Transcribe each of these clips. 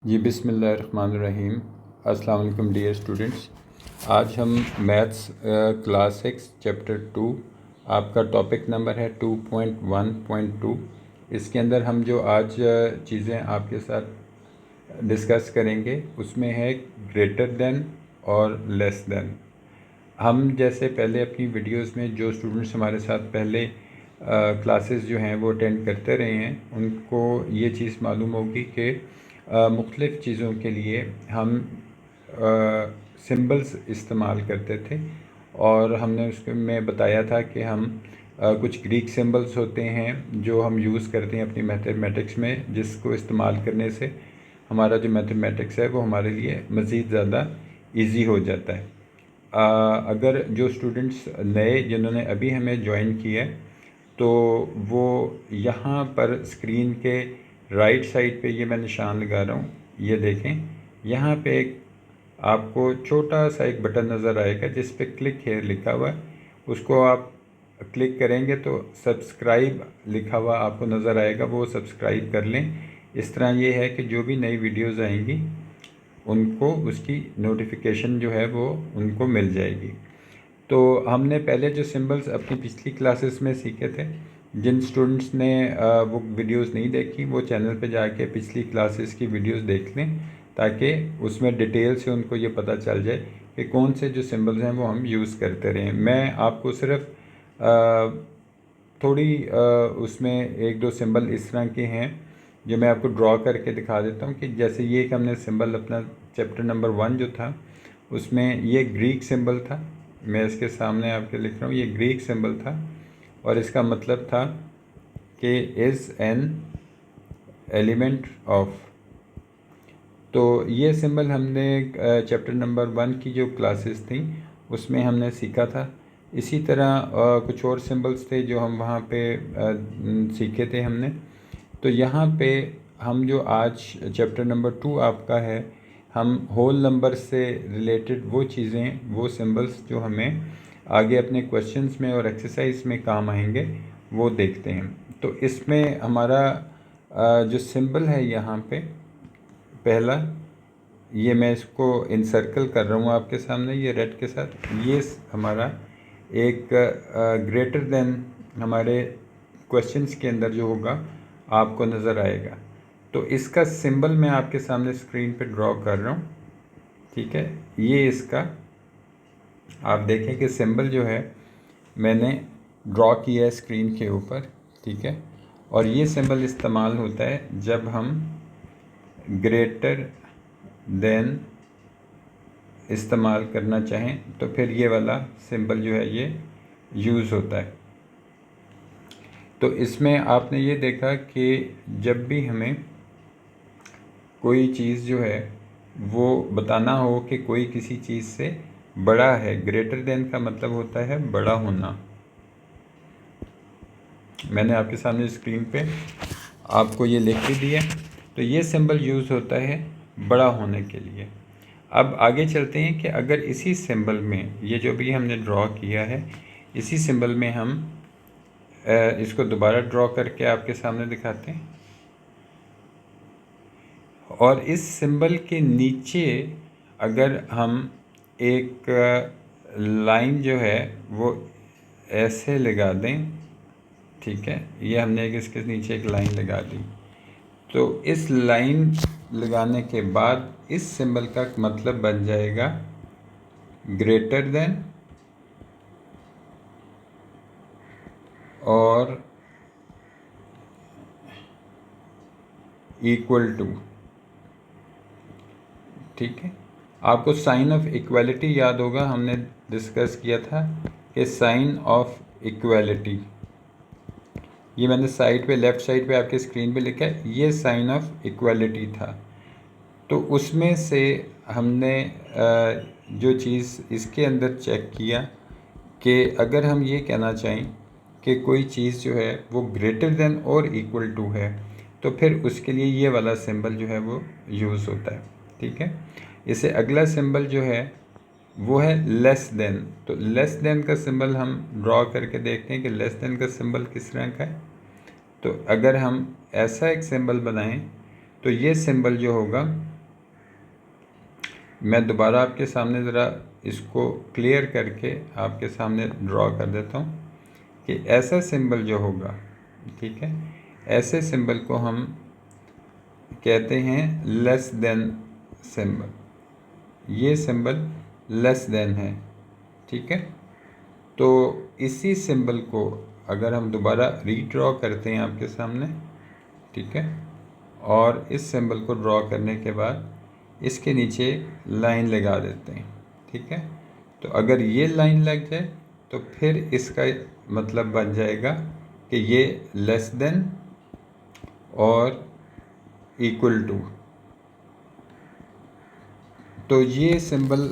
जी बिस्मिल्लाहिर्रहमानिर्रहीम। अस्सलाम वालेकुम डियर स्टूडेंट्स। आज हम मैथ्स क्लास 6 चैप्टर 2, आपका टॉपिक नंबर है 2.1.2। इसके अंदर हम जो आज चीज़ें आपके साथ डिस्कस करेंगे उसमें है ग्रेटर देन और लेस देन। हम जैसे पहले अपनी वीडियोस में जो स्टूडेंट्स हमारे साथ पहले क्लासेस जो हैं वो अटेंड करते रहे हैं उनको ये चीज़ मालूम होगी कि मुख्तलिफ़ चीज़ों के लिए हम सिंबल्स इस्तेमाल करते थे और हमने उसके में बताया था कि हम कुछ ग्रीक सिंबल्स होते हैं जो हम यूज़ करते हैं अपनी मैथमेटिक्स में, जिसको इस्तेमाल करने से हमारा जो मैथमेटिक्स है वो हमारे लिए मज़ीद ज़्यादा इजी हो जाता है। अगर जो स्टूडेंट्स नए जिन्होंने अभी हमें ज्वाइन किया है तो वो यहाँ पर स्क्रीन के राइट साइड पे ये मैं निशान लगा रहा हूँ, ये देखें। यहाँ पे एक आपको छोटा सा एक बटन नज़र आएगा जिस पे क्लिक हेयर लिखा हुआ है। उसको आप क्लिक करेंगे तो सब्सक्राइब लिखा हुआ आपको नज़र आएगा, वो सब्सक्राइब कर लें। इस तरह ये है कि जो भी नई वीडियोज़ आएंगी उनको उसकी नोटिफिकेशन जो है वो उनको मिल जाएगी। तो हमने पहले जो सिंबल्स अपनी पिछली क्लासेस में सीखे थे, जिन स्टूडेंट्स ने वो वीडियोस नहीं देखी वो चैनल पे जाके पिछली क्लासेस की वीडियोस देख लें, ताकि उसमें डिटेल से उनको ये पता चल जाए कि कौन से जो सिंबल्स हैं वो हम यूज़ करते रहें। मैं आपको सिर्फ थोड़ी उसमें एक दो सिंबल इस तरह के हैं जो मैं आपको ड्रॉ करके दिखा देता हूँ कि जैसे ये कि हमने सिंबल अपना चैप्टर नंबर 1 जो था उसमें ये ग्रीक सिंबल था। मैं इसके सामने आपके लिख रहा हूँ, ये ग्रीक सिंबल था और इसका मतलब था कि इज़ एन एलिमेंट ऑफ। तो ये सिंबल हमने चैप्टर नंबर 1 की जो क्लासेस थी उसमें हमने सीखा था। इसी तरह कुछ और सिंबल्स थे जो हम वहाँ पे सीखे थे हमने। तो यहाँ पे हम जो आज चैप्टर नंबर 2 आपका है, हम होल नंबर से रिलेटेड वो चीज़ें, वो सिंबल्स जो हमें आगे अपने क्वेश्चंस में और एक्सरसाइज में काम आएंगे वो देखते हैं। तो इसमें हमारा जो सिंबल है यहाँ पे पहला, ये मैं इसको इनसर्कल कर रहा हूँ आपके सामने ये रेड के साथ, ये हमारा एक ग्रेटर देन हमारे क्वेश्चंस के अंदर जो होगा आपको नज़र आएगा। तो इसका सिंबल मैं आपके सामने स्क्रीन पे ड्रॉ कर रहा हूँ, ठीक है। ये इसका आप देखें कि सिंबल जो है मैंने ड्रॉ किया है स्क्रीन के ऊपर, ठीक है। और ये सिंबल इस्तेमाल होता है जब हम ग्रेटर देन इस्तेमाल करना चाहें तो फिर ये वाला सिंबल जो है ये यूज़ होता है। तो इसमें आपने ये देखा कि जब भी हमें कोई चीज़ जो है वो बताना हो कि कोई किसी चीज़ से बड़ा है, ग्रेटर देन का मतलब होता है बड़ा होना। मैंने आपके सामने स्क्रीन पे आपको ये लिख के दिया। तो ये सिंबल यूज़ होता है बड़ा होने के लिए। अब आगे चलते हैं कि अगर इसी सिंबल में, ये जो भी हमने ड्रॉ किया है, इसी सिंबल में हम इसको दोबारा ड्रॉ करके आपके सामने दिखाते हैं। और इस सिंबल के नीचे अगर हम एक लाइन जो है वो ऐसे लगा दें, ठीक है, ये हमने इसके नीचे एक लाइन लगा दी। तो इस लाइन लगाने के बाद इस सिंबल का मतलब बन जाएगा ग्रेटर देन और इक्वल टू, ठीक है। आपको साइन ऑफ इक्वालिटी याद होगा, हमने डिस्कस किया था कि साइन ऑफ इक्वालिटी, ये मैंने साइड पे लेफ़्ट साइड पे आपके स्क्रीन पे लिखा है, ये साइन ऑफ इक्वालिटी था। तो उसमें से हमने जो चीज़ इसके अंदर चेक किया कि अगर हम ये कहना चाहें कि कोई चीज़ जो है वो ग्रेटर देन और इक्वल टू है तो फिर उसके लिए ये वाला सिंबल जो है वो यूज़ होता है, ठीक है। इसे अगला सिंबल जो है वो है लेस देन। तो लेस देन का सिंबल हम ड्रॉ करके देखते हैं कि लेस देन का सिंबल किस तरह का है। तो अगर हम ऐसा एक सिंबल बनाएं तो ये सिंबल जो होगा मैं दोबारा आपके सामने ज़रा इसको क्लियर करके आपके सामने ड्रॉ कर देता हूँ कि ऐसा सिंबल जो होगा, ठीक है, ऐसे सिंबल को हम कहते हैं लेस देन सिंबल। ये सिंबल लेस देन है, ठीक है। तो इसी सिंबल को अगर हम दोबारा रीड्रॉ करते हैं आपके सामने, ठीक है, और इस सिंबल को ड्रॉ करने के बाद इसके नीचे लाइन लगा देते हैं, ठीक है। तो अगर ये लाइन लग जाए तो फिर इसका मतलब बन जाएगा कि ये लेस देन और इक्वल टू। तो ये सिंबल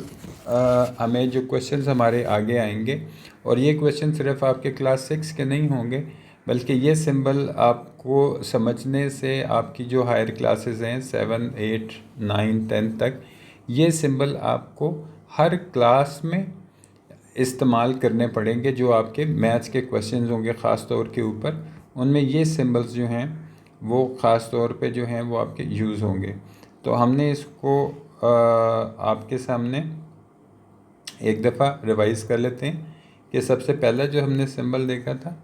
हमें जो क्वेश्चंस हमारे आगे आएंगे, और ये क्वेश्चन सिर्फ आपके क्लास 6 के नहीं होंगे, बल्कि ये सिंबल आपको समझने से आपकी जो हायर क्लासेस हैं 7, 8, 9, 10 तक, ये सिंबल आपको हर क्लास में इस्तेमाल करने पड़ेंगे। जो आपके मैथ्स के क्वेश्चंस होंगे ख़ास तौर के ऊपर, उनमें ये सिंबल्स जो हैं वो ख़ास तौर पे जो हैं वो आपके यूज़ होंगे। तो हमने इसको आपके सामने एक दफ़ा रिवाइज़ कर लेते हैं कि सबसे पहला जो हमने सिंबल देखा था,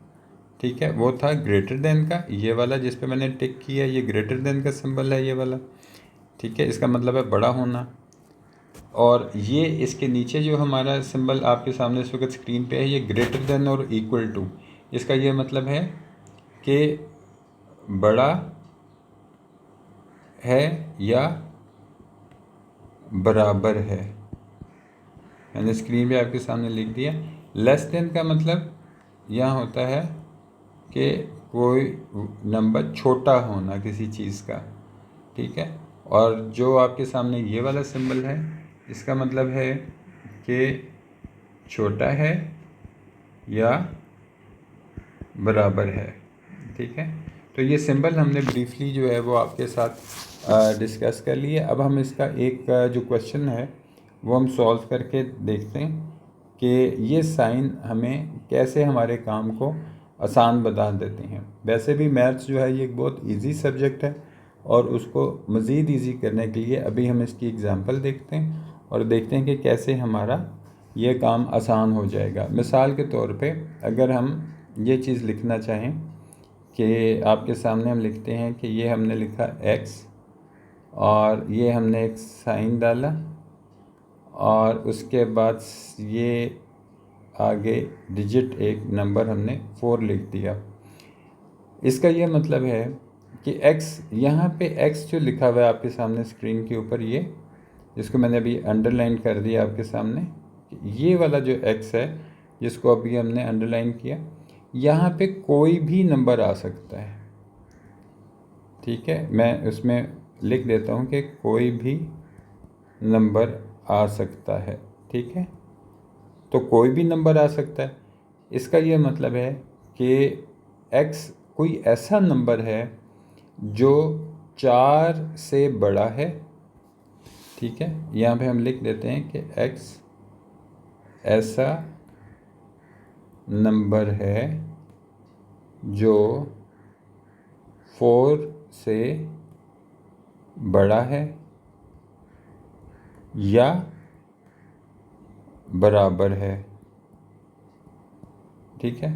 ठीक है, वो था ग्रेटर देन का, ये वाला जिस पे मैंने टिक किया, ये ग्रेटर देन का सिंबल है, ये वाला, ठीक है, इसका मतलब है बड़ा होना। और ये इसके नीचे जो हमारा सिंबल आपके सामने इस वक्त स्क्रीन पे है, ये ग्रेटर देन और इक्वल टू, इसका ये मतलब है कि बड़ा है या बराबर है। मैंने स्क्रीन पे आपके सामने लिख दिया। लेस देन का मतलब यहाँ होता है कि कोई नंबर छोटा होना किसी चीज़ का, ठीक है। और जो आपके सामने ये वाला सिंबल है, इसका मतलब है कि छोटा है या बराबर है, ठीक है। तो ये सिंबल हमने ब्रीफली जो है वो आपके साथ डिस्कस कर लिए। अब हम इसका एक जो क्वेश्चन है वो हम सॉल्व करके देखते हैं कि ये साइन हमें कैसे हमारे काम को आसान बता देते हैं। वैसे भी मैथ्स जो है ये एक बहुत इजी सब्जेक्ट है, और उसको मज़ीद इजी करने के लिए अभी हम इसकी एग्ज़ाम्पल देखते हैं और देखते हैं कि कैसे हमारा ये काम आसान हो जाएगा। मिसाल के तौर पे अगर हम ये चीज़ लिखना चाहें कि आपके सामने हम लिखते हैं कि ये हमने लिखा x, और ये हमने एक साइन डाला, और उसके बाद ये आगे डिजिट एक नंबर हमने 4 लिख दिया। इसका ये मतलब है कि x, यहाँ पे x जो लिखा हुआ है आपके सामने स्क्रीन के ऊपर, ये जिसको मैंने अभी अंडरलाइन कर दिया आपके सामने, ये वाला जो x है जिसको अभी हमने अंडरलाइन किया, यहाँ पे कोई भी नंबर आ सकता है, ठीक है। मैं उसमें लिख देता हूँ कि कोई भी नंबर आ सकता है, ठीक है। तो कोई भी नंबर आ सकता है, इसका ये मतलब है कि x कोई ऐसा नंबर है जो 4 से बड़ा है, ठीक है। यहाँ पे हम लिख देते हैं कि x ऐसा नंबर है जो 4 से बड़ा है या बराबर है, ठीक है।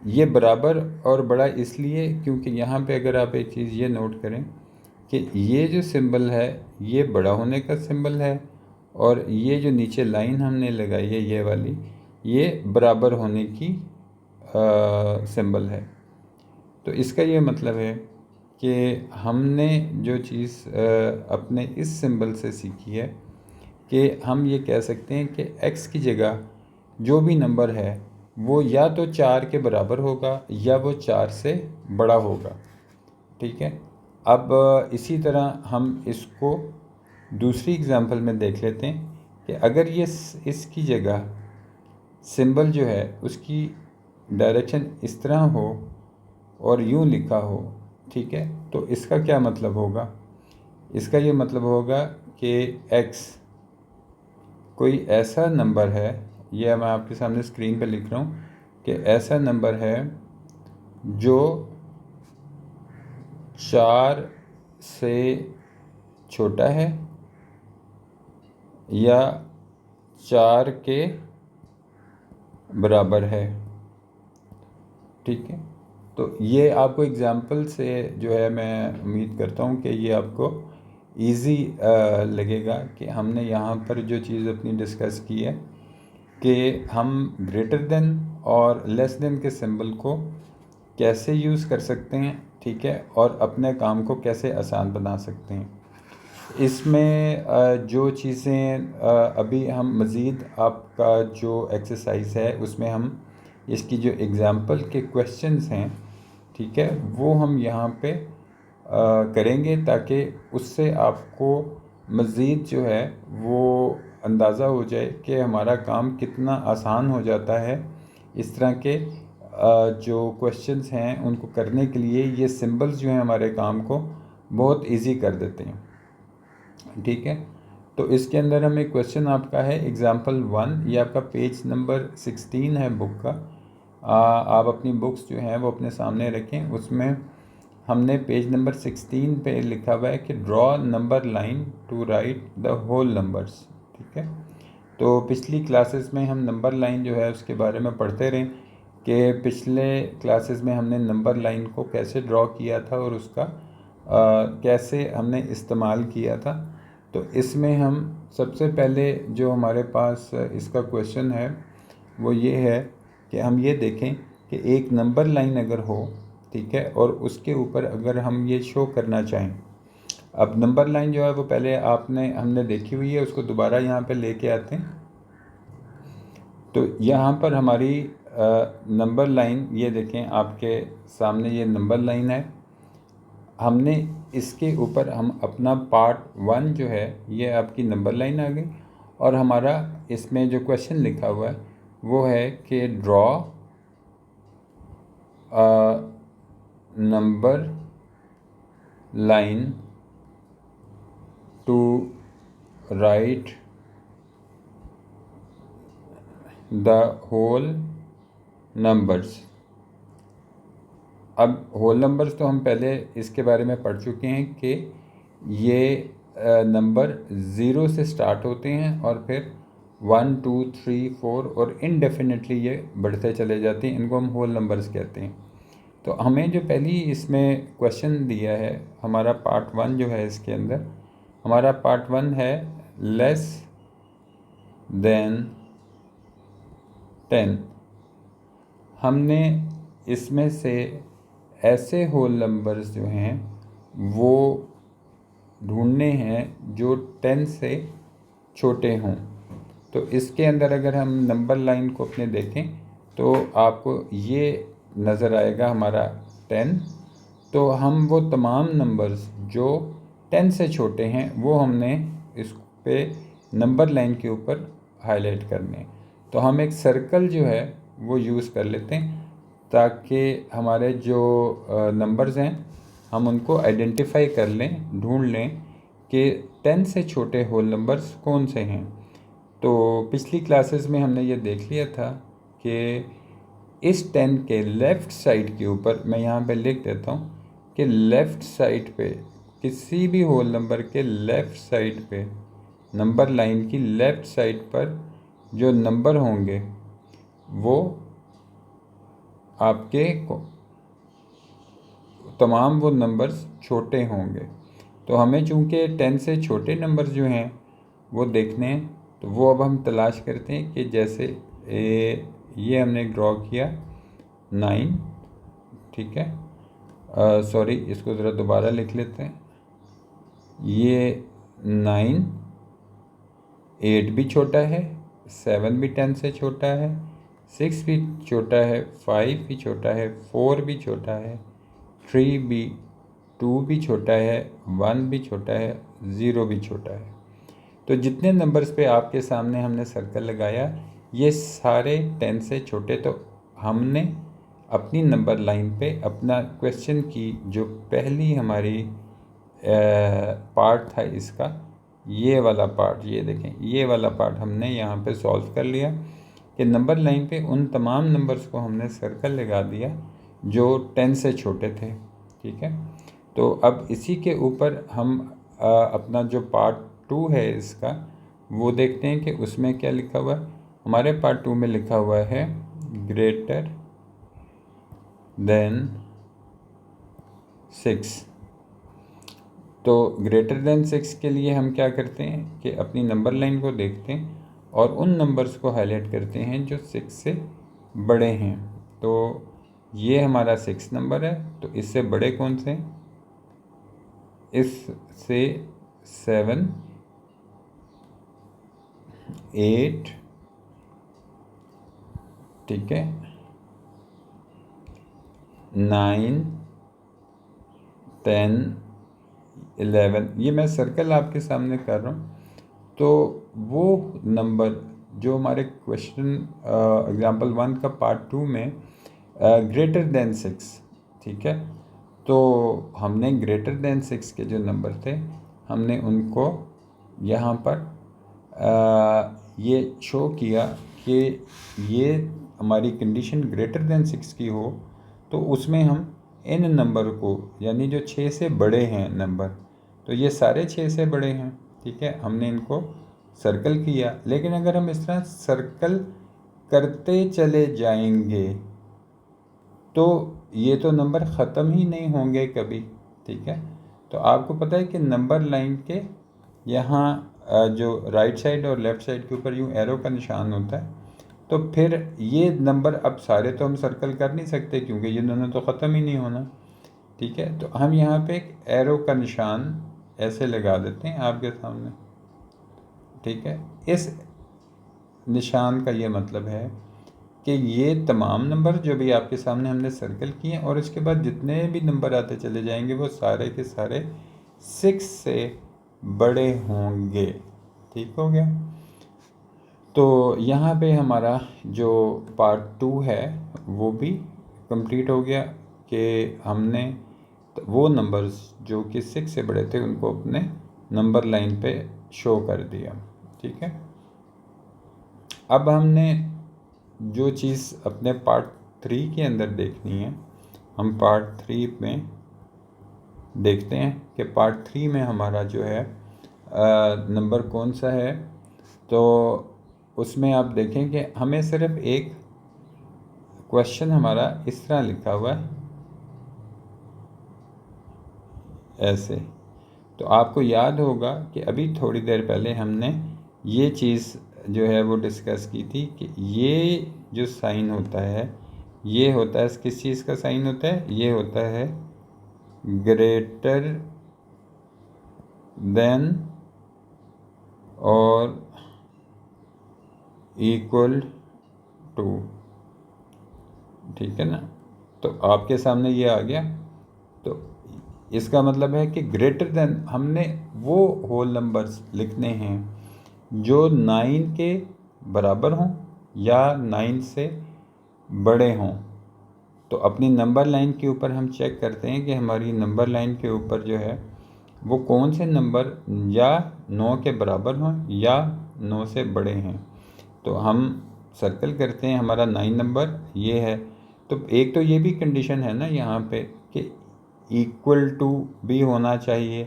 ये बराबर और बड़ा इसलिए क्योंकि यहाँ पे अगर आप एक चीज़ ये नोट करें कि ये जो सिंबल है ये बड़ा होने का सिंबल है, और ये जो नीचे लाइन हमने लगाई है ये वाली, ये बराबर होने की सिंबल है। तो इसका ये मतलब है कि हमने जो चीज़ अपने इस सिंबल से सीखी है कि हम ये कह सकते हैं कि x की जगह जो भी नंबर है वो या तो 4 के बराबर होगा या वो 4 से बड़ा होगा, ठीक है। अब इसी तरह हम इसको दूसरी एग्जांपल में देख लेते हैं कि अगर ये इसकी जगह सिंबल जो है उसकी डायरेक्शन इस तरह हो और यूँ लिखा हो, ठीक है, तो इसका क्या मतलब होगा। इसका ये मतलब होगा कि x कोई ऐसा नंबर है, यह मैं आपके सामने स्क्रीन पे लिख रहा हूँ कि ऐसा नंबर है जो 4 से छोटा है या 4 के बराबर है। ठीक है, तो ये आपको एग्ज़ाम्पल से जो है मैं उम्मीद करता हूँ कि ये आपको इजी लगेगा कि हमने यहाँ पर जो चीज़ अपनी डिस्कस की है कि हम ग्रेटर देन और लेस देन के सिंबल को कैसे यूज़ कर सकते हैं, ठीक है, और अपने काम को कैसे आसान बना सकते हैं। इसमें जो चीज़ें अभी हम मज़ीद आपका जो एक्सरसाइज है उसमें हम इसकी जो एग्ज़ाम्पल के क्वेश्चंस हैं, ठीक है, वो हम यहाँ पे करेंगे ताकि उससे आपको मज़ीद जो है वो अंदाज़ा हो जाए कि हमारा काम कितना आसान हो जाता है। इस तरह के जो क्वेश्चंस हैं उनको करने के लिए ये सिंबल्स जो हैं हमारे काम को बहुत इजी कर देते हैं। ठीक है, तो इसके अंदर हमें क्वेश्चन आपका है एग्ज़ाम्पल 1, ये आपका पेज नंबर 16 है बुक का। आप अपनी बुक्स जो हैं वो अपने सामने रखें। उसमें हमने पेज नंबर 16 पे लिखा हुआ है कि draw number line to write the whole numbers. ठीक है, तो पिछली क्लासेस में हम नंबर लाइन जो है उसके बारे में पढ़ते रहे कि पिछले क्लासेस में हमने नंबर लाइन को कैसे ड्रॉ किया था और उसका कैसे हमने इस्तेमाल किया था। तो इसमें हम सबसे पहले जो हमारे पास इसका क्वेश्चन है वो ये है कि हम ये देखें कि एक नंबर लाइन अगर हो, ठीक है, और उसके ऊपर अगर हम ये शो करना चाहें। अब नंबर लाइन जो है वो पहले हमने देखी हुई है, उसको दोबारा यहाँ पे लेके आते हैं। तो यहाँ पर हमारी नंबर लाइन ये देखें आपके सामने, ये नंबर लाइन है। हमने इसके ऊपर हम अपना पार्ट 1 जो है ये आपकी नंबर लाइन आ गई, और हमारा इसमें जो क्वेश्चन लिखा हुआ है वो है कि draw number line to write the whole numbers. अब होल नंबर्स तो हम पहले इसके बारे में पढ़ चुके हैं कि ये नंबर 0 से स्टार्ट होते हैं और फिर 1 2 3 4 और इनडेफिनेटली ये बढ़ते चले जाते हैं। इनको हम होल नंबर्स कहते हैं। तो हमें जो पहली इसमें क्वेश्चन दिया है, हमारा पार्ट 1 जो है, इसके अंदर हमारा पार्ट 1 है लेस देन 10। हमने इसमें से ऐसे होल नंबर्स जो हैं वो ढूंढने हैं जो 10 से छोटे हों। तो इसके अंदर अगर हम नंबर लाइन को अपने देखें तो आपको ये नज़र आएगा हमारा 10। तो हम वो तमाम नंबर्स जो 10 से छोटे हैं वो हमने इस पे नंबर लाइन के ऊपर हाईलाइट करने। तो हम एक सर्कल जो है वो यूज़ कर लेते हैं ताकि हमारे जो नंबर्स हैं हम उनको आइडेंटिफाई कर लें, ढूंढ लें कि 10 से छोटे होल नंबर्स कौन से हैं। तो पिछली क्लासेस में हमने ये देख लिया था कि इस 10 के लेफ़्ट साइड के ऊपर, मैं यहाँ पे लिख देता हूँ कि लेफ़्ट साइड पे किसी भी होल नंबर के लेफ़्ट साइड पे, नंबर लाइन की लेफ़्ट साइड पर जो नंबर होंगे वो आपके तमाम वो नंबर्स छोटे होंगे। तो हमें चूँकि 10 से छोटे नंबर्स जो हैं वो देखने हैं, तो वो अब हम तलाश करते हैं कि जैसे ये हमने ड्रॉ किया 9, ठीक है, सॉरी इसको ज़रा दोबारा लिख लेते हैं। ये 9, 8 भी छोटा है, 7 भी 10 से छोटा है, 6 भी छोटा है, 5 भी छोटा है, 4 भी छोटा है, 3 भी, 2 भी छोटा है, 1 भी छोटा है, 0 भी छोटा है। तो जितने नंबर्स पे आपके सामने हमने सर्कल लगाया ये सारे 10 से छोटे। तो हमने अपनी नंबर लाइन पे अपना क्वेश्चन की जो पहली हमारी पार्ट था इसका, ये वाला पार्ट, ये देखें, ये वाला पार्ट हमने यहाँ पे सॉल्व कर लिया कि नंबर लाइन पे उन तमाम नंबर्स को हमने सर्कल लगा दिया जो 10 से छोटे थे। ठीक है, तो अब इसी के ऊपर हम अपना जो पार्ट 2 है इसका वो देखते हैं कि उसमें क्या लिखा हुआ है। हमारे पार्ट 2 में लिखा हुआ है ग्रेटर देन 6। तो ग्रेटर देन 6 के लिए हम क्या करते हैं कि अपनी नंबर लाइन को देखते हैं और उन नंबर्स को हाईलाइट करते हैं जो 6 से बड़े हैं। तो ये हमारा 6 नंबर है, तो इससे बड़े कौन से हैं? इससे 7, 8, ठीक है, 9, 10, 11, ये मैं सर्कल आपके सामने कर रहा हूँ। तो वो नंबर जो हमारे क्वेश्चन एग्जाम्पल 1 का पार्ट 2 में ग्रेटर देन 6, ठीक है, तो हमने ग्रेटर देन 6 के जो नंबर थे हमने उनको यहाँ पर ये शो किया कि ये हमारी कंडीशन ग्रेटर देन 6 की हो, तो उसमें हम इन नंबर को, यानी जो 6 से बड़े हैं नंबर, तो ये सारे 6 से बड़े हैं, ठीक है, हमने इनको सर्कल किया। लेकिन अगर हम इस तरह सर्कल करते चले जाएंगे तो ये तो नंबर ख़त्म ही नहीं होंगे कभी, ठीक है। तो आपको पता है कि नंबर लाइन के यहाँ जो राइट साइड और लेफ़्ट साइड के ऊपर यूँ एरो का निशान होता है, तो फिर ये नंबर अब सारे तो हम सर्कल कर नहीं सकते क्योंकि ये दोनों तो ख़त्म ही नहीं होना, ठीक है। तो हम यहाँ पे एक एरो का निशान ऐसे लगा देते हैं आपके सामने, ठीक है। इस निशान का ये मतलब है कि ये तमाम नंबर जो भी आपके सामने हमने सर्कल किए हैं और इसके बाद जितने भी नंबर आते चले जाएंगे वो सारे के सारे 6 से बड़े होंगे, ठीक हो गया। तो यहाँ पे हमारा जो पार्ट 2 है वो भी कंप्लीट हो गया कि हमने वो नंबर्स जो कि 6 से बड़े थे उनको अपने नंबर लाइन पे शो कर दिया, ठीक है। अब हमने जो चीज़ अपने पार्ट 3 के अंदर देखनी है, हम पार्ट 3 में देखते हैं कि पार्ट 3 में हमारा जो है नंबर कौन सा है। तो उसमें आप देखें कि हमें सिर्फ एक क्वेश्चन हमारा इस तरह लिखा हुआ है ऐसे। तो आपको याद होगा कि अभी थोड़ी देर पहले हमने ये चीज़ जो है वो डिस्कस की थी कि ये जो साइन होता है ये होता है, किस चीज़ का साइन होता है? ये होता है ग्रेटर देन और इक्वल टू, ठीक है ना। तो आपके सामने ये आ गया। तो इसका मतलब है कि ग्रेटर देन, हमने वो होल नंबर्स लिखने हैं जो 9 के बराबर हों या 9 से बड़े हों। तो अपनी नंबर लाइन के ऊपर हम चेक करते हैं कि हमारी नंबर लाइन के ऊपर जो है वो कौन से नंबर या 9 के बराबर हों या 9 से बड़े हैं। तो हम सर्कल करते हैं, हमारा 9 नंबर ये है। तो एक तो ये भी कंडीशन है ना यहाँ पे कि इक्वल टू भी होना चाहिए।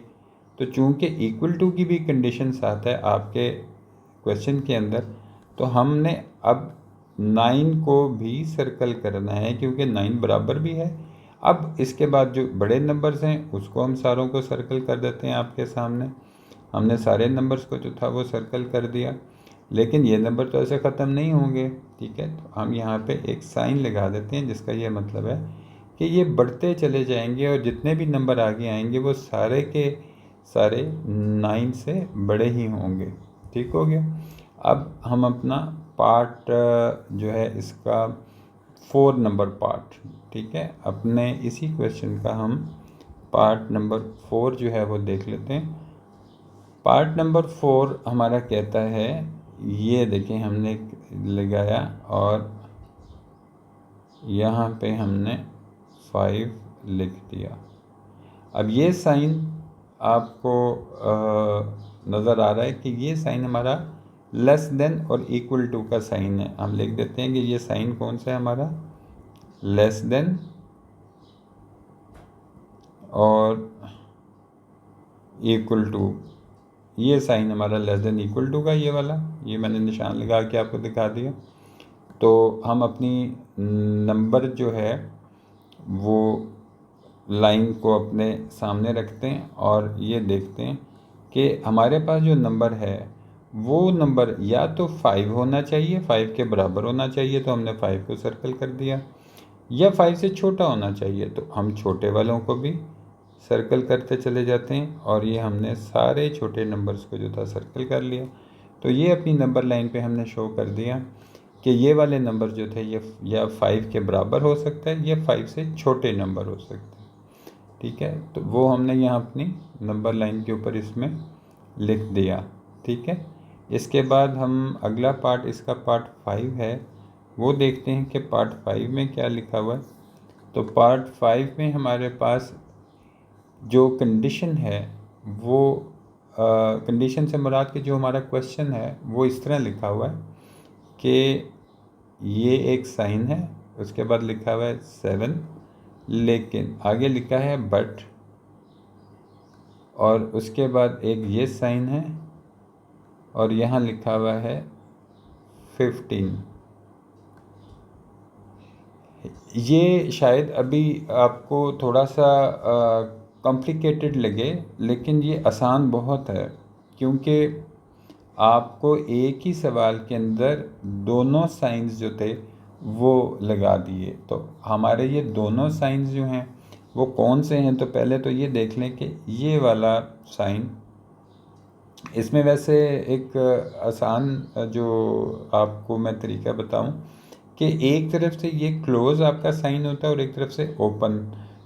तो चूँकि इक्वल टू की भी कंडीशन साथ है आपके क्वेश्चन के अंदर, तो हमने अब 9 को भी सर्कल करना है क्योंकि 9 बराबर भी है। अब इसके बाद जो बड़े नंबर्स हैं उसको हम सारों को सर्कल कर देते हैं आपके सामने। हमने सारे नंबर्स को जो था वो सर्कल कर दिया, लेकिन ये नंबर तो ऐसे ख़त्म नहीं होंगे, ठीक है। तो हम यहाँ पे एक साइन लगा देते हैं जिसका ये मतलब है कि ये बढ़ते चले जाएंगे और जितने भी नंबर आगे आएंगे वो सारे के सारे 9 से बड़े ही होंगे, ठीक हो गया। अब हम अपना पार्ट जो है इसका 4 नंबर पार्ट, ठीक है, अपने इसी क्वेश्चन का हम पार्ट नंबर 4 जो है वो देख लेते हैं। पार्ट नंबर 4 हमारा कहता है, ये देखें हमने लगाया और यहाँ पे हमने 5 लिख दिया। अब ये साइन आपको नज़र आ रहा है कि ये साइन हमारा लेस देन और इक्वल टू का साइन है। हम लिख देते हैं कि ये साइन कौन सा है हमारा, लेस देन और इक्वल टू ये साइन हमारा लेस देन इक्वल टू का ये वाला, ये मैंने निशान लगा के आपको दिखा दिया। तो हम अपनी नंबर जो है वो लाइन को अपने सामने रखते हैं और ये देखते हैं कि हमारे पास जो नंबर है वो नंबर या तो 5 होना चाहिए, 5 के बराबर होना चाहिए, तो हमने 5 को सर्कल कर दिया, या 5 से छोटा होना चाहिए तो हम छोटे वालों को भी सर्कल करते चले जाते हैं। और ये हमने सारे छोटे नंबर्स को जो था सर्कल कर लिया। तो ये अपनी नंबर लाइन पे हमने शो कर दिया कि ये वाले नंबर जो थे ये या 5 के बराबर हो सकता है या 5 से छोटे नंबर हो सकते हैं। ठीक है, तो वो हमने यहाँ अपनी नंबर लाइन के ऊपर इसमें लिख दिया। ठीक है, इसके बाद हम अगला पार्ट, इसका पार्ट 5 है, वो देखते हैं कि पार्ट 5 में क्या लिखा हुआ है। तो पार्ट 5 में हमारे पास जो कंडीशन है वो कंडीशन से मुराद के जो हमारा क्वेश्चन है वो इस तरह लिखा हुआ है कि ये एक साइन है, उसके बाद लिखा हुआ है 7, लेकिन आगे लिखा है बट, और उसके बाद एक ये साइन है और यहाँ लिखा हुआ है 15। ये शायद अभी आपको थोड़ा सा कॉम्प्लिकेटेड लगे, लेकिन ये आसान बहुत है, क्योंकि आपको एक ही सवाल के अंदर दोनों साइंस जो थे वो लगा दिए। तो हमारे ये दोनों साइंस जो हैं वो कौन से हैं, तो पहले तो ये देख लें कि ये वाला साइन, इसमें वैसे एक आसान जो आपको मैं तरीका बताऊं कि एक तरफ से ये क्लोज़ आपका साइन होता है और एक तरफ से ओपन।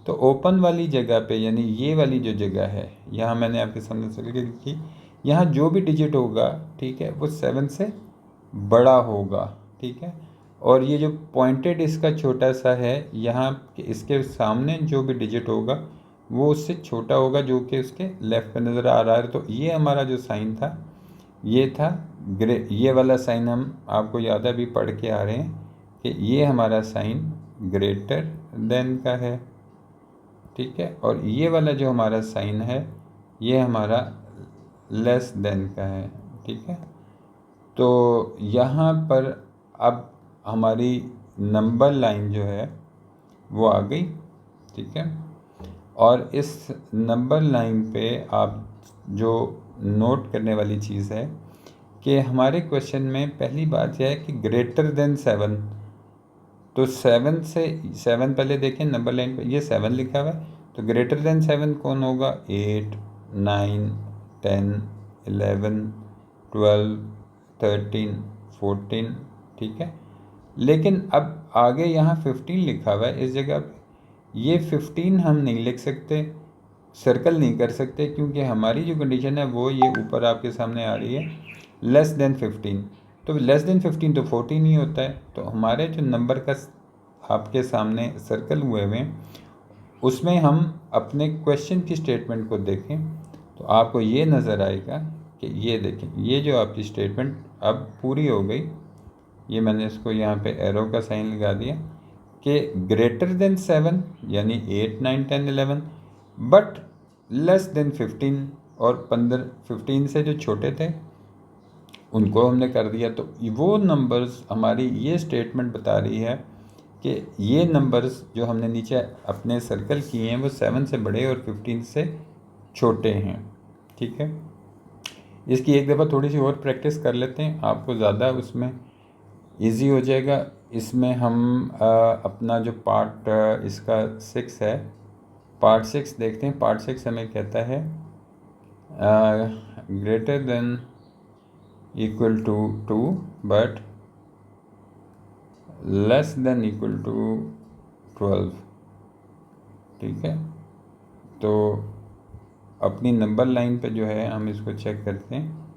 तो ओपन वाली जगह पे, यानी ये वाली जो जगह है, यहाँ मैंने आपके सामने चल के लिखी, यहाँ जो भी डिजिट होगा, ठीक है, वो 7 से बड़ा होगा। ठीक है, और ये जो पॉइंटेड इसका छोटा सा है यहाँ, इसके सामने जो भी डिजिट होगा वो उससे छोटा होगा, जो कि उसके लेफ़्ट पे नज़र आ रहा है। तो ये हमारा जो साइन था ये था ये वाला साइन, हम आपको याद है अभी पढ़ के आ रहे हैं कि ये हमारा साइन ग्रेटर देन का है। ठीक है, और ये वाला जो हमारा साइन है ये हमारा लेस देन का है। ठीक है, तो यहाँ पर अब हमारी नंबर लाइन जो है वो आ गई। ठीक है, और इस नंबर लाइन पे आप जो नोट करने वाली चीज़ है कि हमारे क्वेश्चन में पहली बात यह है कि ग्रेटर देन 7, तो 7 से 7 पहले देखें नंबर लाइन पे ये 7 लिखा हुआ है, तो ग्रेटर देन 7 कौन होगा, 8, 9, 10, 11, 12, 13, 14। ठीक है, लेकिन अब आगे यहाँ 15 लिखा हुआ है इस जगह पे, ये 15 हम नहीं लिख सकते, सर्कल नहीं कर सकते, क्योंकि हमारी जो कंडीशन है वो ये ऊपर आपके सामने आ रही है लेस देन 15। तो लेस देन 15 तो 14 ही होता है। तो हमारे जो नंबर का आपके सामने सर्कल हुए हुए हैं उसमें हम अपने क्वेश्चन की स्टेटमेंट को देखें तो आपको ये नज़र आएगा कि ये देखें, ये जो आपकी स्टेटमेंट अब पूरी हो गई। ये मैंने इसको यहाँ पे एरो का साइन लगा दिया कि ग्रेटर देन 7 यानी 8, 9, 10, 11, बट लेस देन 15, और 15 से जो छोटे थे उनको हमने कर दिया। तो वो नंबर्स, हमारी ये स्टेटमेंट बता रही है कि ये नंबर्स जो हमने नीचे अपने सर्कल किए हैं वो 7 से बड़े और 15 से छोटे हैं। ठीक है, इसकी एक दफ़ा थोड़ी सी और प्रैक्टिस कर लेते हैं, आपको ज़्यादा उसमें इजी हो जाएगा। इसमें हम अपना जो पार्ट इसका 6 है, पार्ट 6 देखते हैं। पार्ट 6 हमें कहता है greater than equal to 2 but less than equal to 12। ठीक है, तो अपनी नंबर लाइन पे जो है हम इसको चेक करते हैं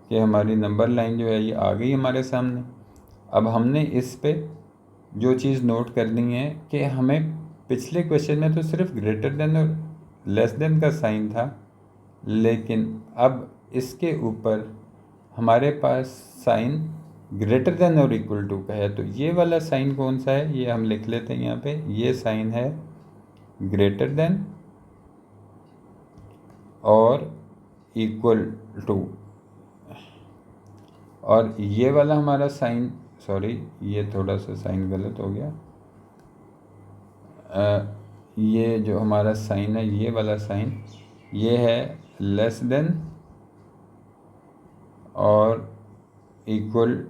कि हमारी नंबर लाइन जो है ये आ गई हमारे सामने। अब हमने इस पे जो चीज़ नोट करनी है कि हमें पिछले क्वेश्चन में तो सिर्फ ग्रेटर देन और लेस देन का साइन था, लेकिन अब इसके ऊपर हमारे पास साइन ग्रेटर देन और इक्वल टू का है। तो ये वाला साइन कौन सा है, ये हम लिख लेते हैं यहाँ पे, ये साइन है ग्रेटर देन और इक्वल टू, और ये वाला हमारा साइन, सॉरी ये थोड़ा सा साइन गलत हो गया, ये जो हमारा साइन है, ये वाला साइन ये है लेस देन और इक्वल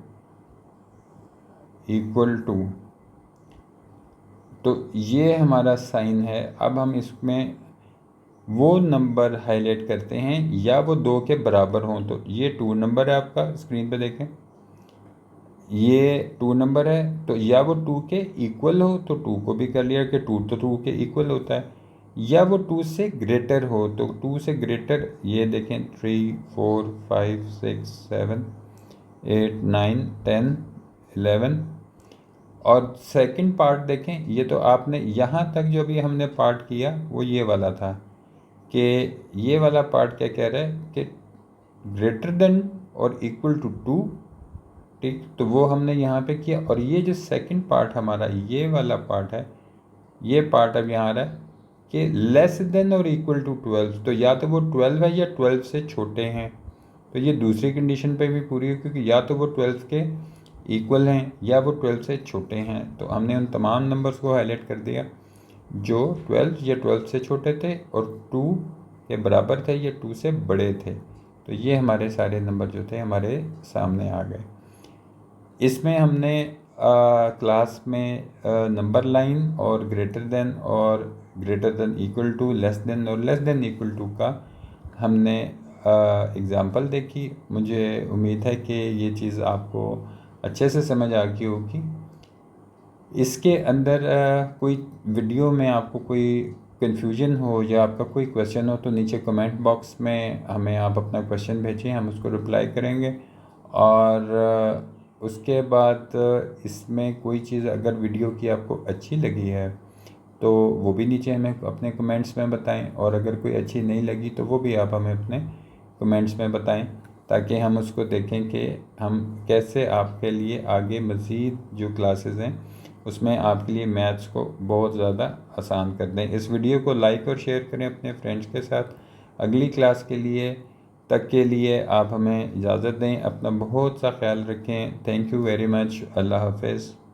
टू, तो ये हमारा साइन है। अब हम इसमें वो नंबर हाईलाइट करते हैं या वो 2 के बराबर हों, तो ये 2 नंबर है आपका, स्क्रीन पे देखें, ये 2 नंबर है, तो या वो 2 के इक्वल हो, तो 2 को भी कर लिया कि 2 तो 2 के इक्वल होता है, या वो 2 से ग्रेटर हो, तो 2 से ग्रेटर ये देखें 3 4 5 6 7 8 9 10 11, और सेकंड पार्ट देखें, ये तो आपने यहाँ तक जो भी हमने पार्ट किया वो ये वाला था, कि ये वाला पार्ट क्या कह रहा है कि ग्रेटर देन और इक्वल टू 2, ठीक, तो वो हमने यहाँ पे किया। और ये जो सेकंड पार्ट हमारा ये वाला पार्ट है, ये पार्ट अब यहाँ आ रहा है कि लेस देन और इक्वल टू 12, तो या तो वो 12 है या 12 से छोटे हैं, तो ये दूसरी कंडीशन पे भी पूरी है, क्योंकि या तो वो 12 के इक्वल हैं या वो 12 से छोटे हैं। तो हमने उन तमाम नंबर्स को हाईलाइट कर दिया जो 12 या 12 से छोटे थे और 2 के बराबर थे या 2 से बड़े थे, तो ये हमारे सारे नंबर जो थे हमारे सामने आ गए। इसमें हमने क्लास में नंबर लाइन और greater than equal to, less than और लेस देन इक्वल टू का हमने एग्ज़ाम्पल देखी। मुझे उम्मीद है कि ये चीज़ आपको अच्छे से समझ आ गई होगी। इसके अंदर कोई वीडियो में आपको कोई कन्फ्यूजन हो या आपका कोई क्वेश्चन हो तो नीचे कमेंट बॉक्स में हमें आप अपना क्वेश्चन भेजें, हम उसको रिप्लाई करेंगे। और उसके बाद इसमें कोई चीज़ अगर वीडियो की आपको अच्छी लगी है तो वो भी नीचे हमें अपने कमेंट्स में बताएं, और अगर कोई अच्छी नहीं लगी तो वो भी आप हमें अपने कमेंट्स में बताएं, ताकि हम उसको देखें कि हम कैसे आपके लिए आगे मज़ीद जो क्लासेस हैं उसमें आपके लिए मैथ्स को बहुत ज़्यादा आसान कर दें। इस वीडियो को लाइक और शेयर करें अपने फ्रेंड्स के साथ। अगली क्लास के लिए आप हमें इजाज़त दें। अपना बहुत सा ख्याल रखें। Thank you very much. अल्लाह हाफ़िज़।